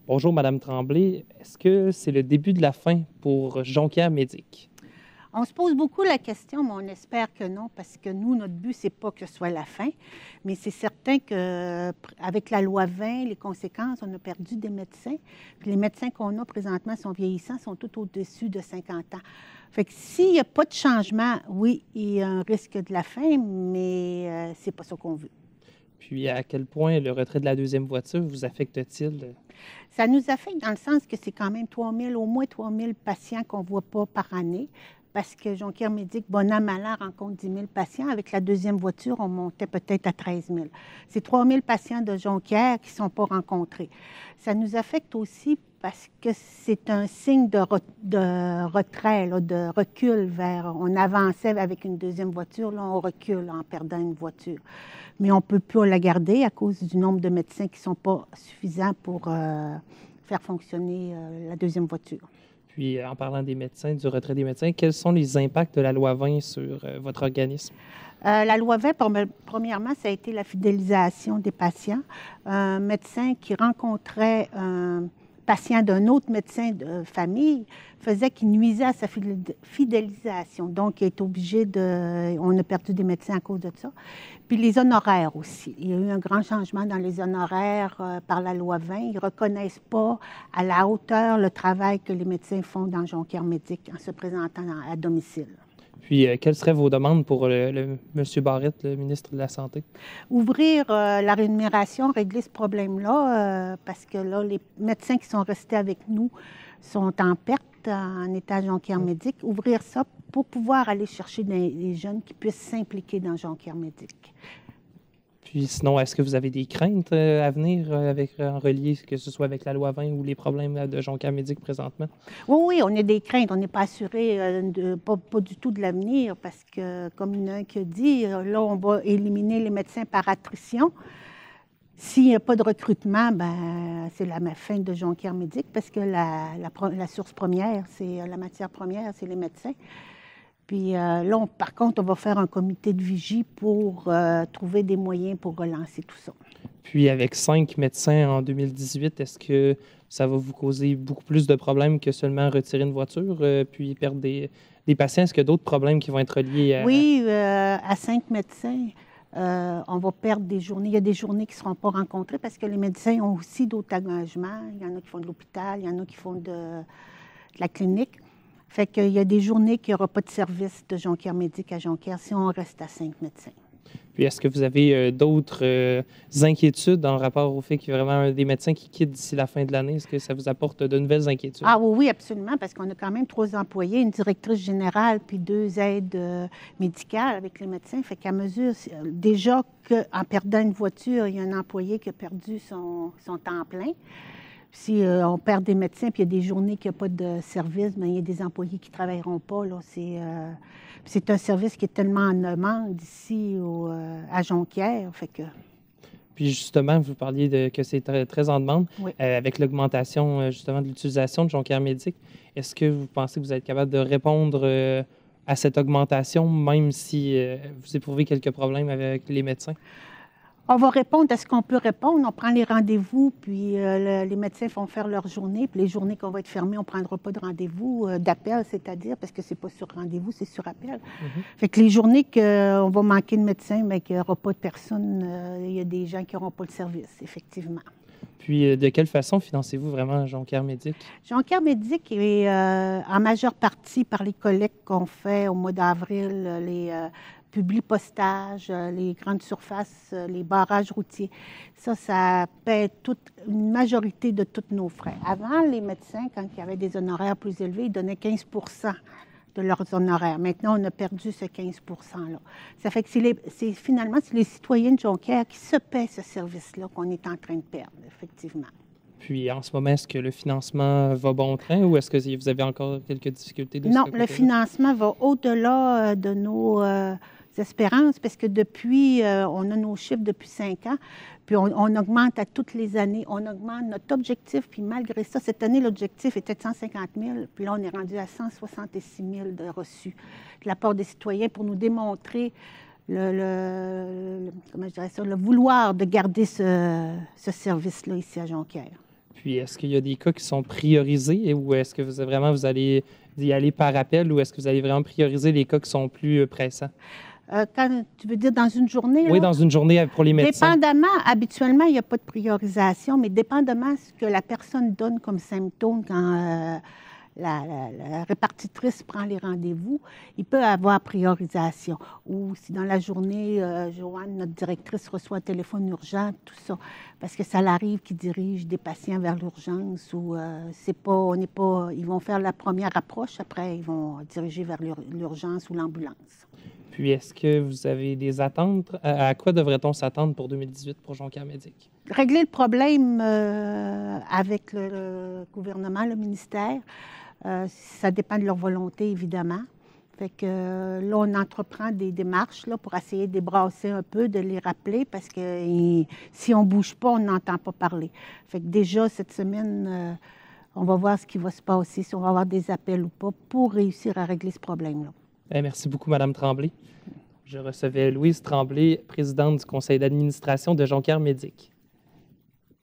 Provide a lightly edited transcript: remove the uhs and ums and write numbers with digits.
Bonjour, Madame Tremblay. Est-ce que c'est le début de la fin pour Jonquière Médic? On se pose beaucoup la question, mais on espère que non, parce que nous, notre but, c'est pas que ce soit la fin, mais c'est certain qu'avec la loi 20, les conséquences, on a perdu des médecins. Puis les médecins qu'on a présentement sont vieillissants, sont tout au-dessus de 50 ans. Fait que s'il n'y a pas de changement, oui, il y a un risque de la fin, mais c'est pas ça qu'on veut. Puis à quel point le retrait de la deuxième voiture vous affecte-t-il? Ça nous affecte dans le sens que c'est quand même au moins 3 000 patients qu'on ne voit pas par année. Parce que Jonquière Médic, bon an, mal an, rencontre 10 000 patients. Avec la deuxième voiture, on montait peut-être à 13 000. C'est 3 000 patients de Jonquière qui ne sont pas rencontrés. Ça nous affecte aussi parce que c'est un signe de retrait, là, de recul vers... On avançait avec une deuxième voiture, là, on recule en perdant une voiture. Mais on ne peut plus la garder à cause du nombre de médecins qui ne sont pas suffisants pour faire fonctionner la deuxième voiture. Puis en parlant des médecins, du retrait des médecins, quels sont les impacts de la loi 20 sur votre organisme? La loi 20, premièrement, ça a été la fidélisation des patients. Un médecin qui rencontrait un patient d'un autre médecin de famille faisait qu'il nuisait à sa fidélisation. Donc, il est obligé de... On a perdu des médecins à cause de ça. Puis les honoraires aussi. Il y a eu un grand changement dans les honoraires par la loi 20. Ils ne reconnaissent pas à la hauteur le travail que les médecins font dans Jonquière Médic en se présentant à domicile. Puis, quelles seraient vos demandes pour M. Barrette, le ministre de la Santé? Ouvrir la rémunération, régler ce problème-là, parce que là, les médecins qui sont restés avec nous sont en perte en état Jonquière Médic. Ouvrir ça pour pouvoir aller chercher des jeunes qui puissent s'impliquer dans Jonquière Médic. Puis sinon, est-ce que vous avez des craintes à venir en relié, que ce soit avec la loi 20 ou les problèmes de Jonquière Médic présentement? Oui, on a des craintes. On n'est pas assuré pas du tout de l'avenir parce que, comme il y en a un qui a dit, là, on va éliminer les médecins par attrition. S'il n'y a pas de recrutement, ben, c'est la fin de Jonquière Médic parce que la source première, c'est la matière première, c'est les médecins. Puis là, par contre, on va faire un comité de vigie pour trouver des moyens pour relancer tout ça. Puis avec 5 médecins en 2018, est-ce que ça va vous causer beaucoup plus de problèmes que seulement retirer une voiture, puis perdre des patients? Est-ce qu'il y a d'autres problèmes qui vont être liés à... Oui, à 5 médecins, on va perdre des journées. Il y a des journées qui ne seront pas rencontrées parce que les médecins ont aussi d'autres engagements. Il y en a qui font de l'hôpital, il y en a qui font de la clinique. Fait qu'il y a des journées qu'il n'y aura pas de service de Jonquière Médic à Jonquière si on reste à 5 médecins. Puis est-ce que vous avez d'autres inquiétudes en rapport au fait qu'il y a vraiment des médecins qui quittent d'ici la fin de l'année? Est-ce que ça vous apporte de nouvelles inquiétudes? Ah oui, absolument, parce qu'on a quand même 3 employés, une directrice générale puis 2 aides médicales avec les médecins. Fait qu'à mesure, déjà qu'en perdant une voiture, il y a un employé qui a perdu son temps plein. Si on perd des médecins puis il y a des journées qu'il n'y a pas de service, bien, il y a des employés qui ne travailleront pas. Là. C'est un service qui est tellement en demande ici à Jonquière. Fait que... Puis justement, vous parliez que c'est très, très en demande. Oui. Avec l'augmentation justement de l'utilisation de Jonquière Médic, est-ce que vous pensez que vous êtes capable de répondre à cette augmentation, même si vous éprouvez quelques problèmes avec les médecins? On va répondre à ce qu'on peut répondre. On prend les rendez-vous, puis les médecins vont faire leur journée. Puis les journées qu'on va être fermés, on ne prendra pas de rendez-vous, d'appel, c'est-à-dire, parce que ce n'est pas sur rendez-vous, c'est sur appel. Fait que les journées qu'on va manquer de médecins, mais qu'il n'y aura pas de personnes, il y a des gens qui n'auront pas le service, effectivement. Puis, de quelle façon financez-vous vraiment Jonquière Médic? Jonquière Médic est en majeure partie par les collectes qu'on fait au mois d'avril, les publi-postages, les grandes surfaces, les barrages routiers. Ça paie une majorité de tous nos frais. Avant, les médecins, quand il y avait des honoraires plus élevés, ils donnaient 15 de leurs honoraires. Maintenant, on a perdu ce 15 %-là. Ça fait que finalement, c'est les citoyens de Jonquière qui se paient ce service-là qu'on est en train de perdre, effectivement. Puis, en ce moment, est-ce que le financement va bon train ou est-ce que vous avez encore quelques difficultés de ce côté-là? Non, le financement va au-delà de nos espérances parce que depuis, on a nos chiffres depuis 5 ans, puis on augmente à toutes les années. On augmente notre objectif, puis malgré ça, cette année, l'objectif était de 150 000, puis là, on est rendu à 166 000 de reçus de la part des citoyens pour nous démontrer comment je dirais ça, le vouloir de garder ce service-là ici à Jonquière. Puis, est-ce qu'il y a des cas qui sont priorisés ou est-ce que vous allez y aller par appel ou est-ce que vous allez vraiment prioriser les cas qui sont plus pressants? Quand tu veux dire dans une journée? Oui, Là? dans une journée pour les médecins. Dépendamment, habituellement, il n'y a pas de priorisation, mais dépendamment de ce que la personne donne comme symptômes quand la répartitrice prend les rendez-vous, il peut avoir priorisation. Ou si dans la journée, Joanne, notre directrice, reçoit un téléphone urgent, tout ça, parce que ça l'arrive qu'ils dirigent des patients vers l'urgence ou ils vont faire la première approche, après ils vont diriger vers l'urgence ou l'ambulance. Puis, est-ce que vous avez des attentes? À quoi devrait-on s'attendre pour 2018 pour Jonquière Médic? Régler le problème avec le gouvernement, le ministère. Ça dépend de leur volonté, évidemment. Fait que là, on entreprend des démarches là, pour essayer de débrasser un peu, de les rappeler, parce que si on ne bouge pas, on n'entend pas parler. Fait que déjà, cette semaine, on va voir ce qui va se passer, si on va avoir des appels ou pas, pour réussir à régler ce problème-là. Merci beaucoup, Mme Tremblay. Je recevais Louise Tremblay, présidente du conseil d'administration de Jonquière Médic.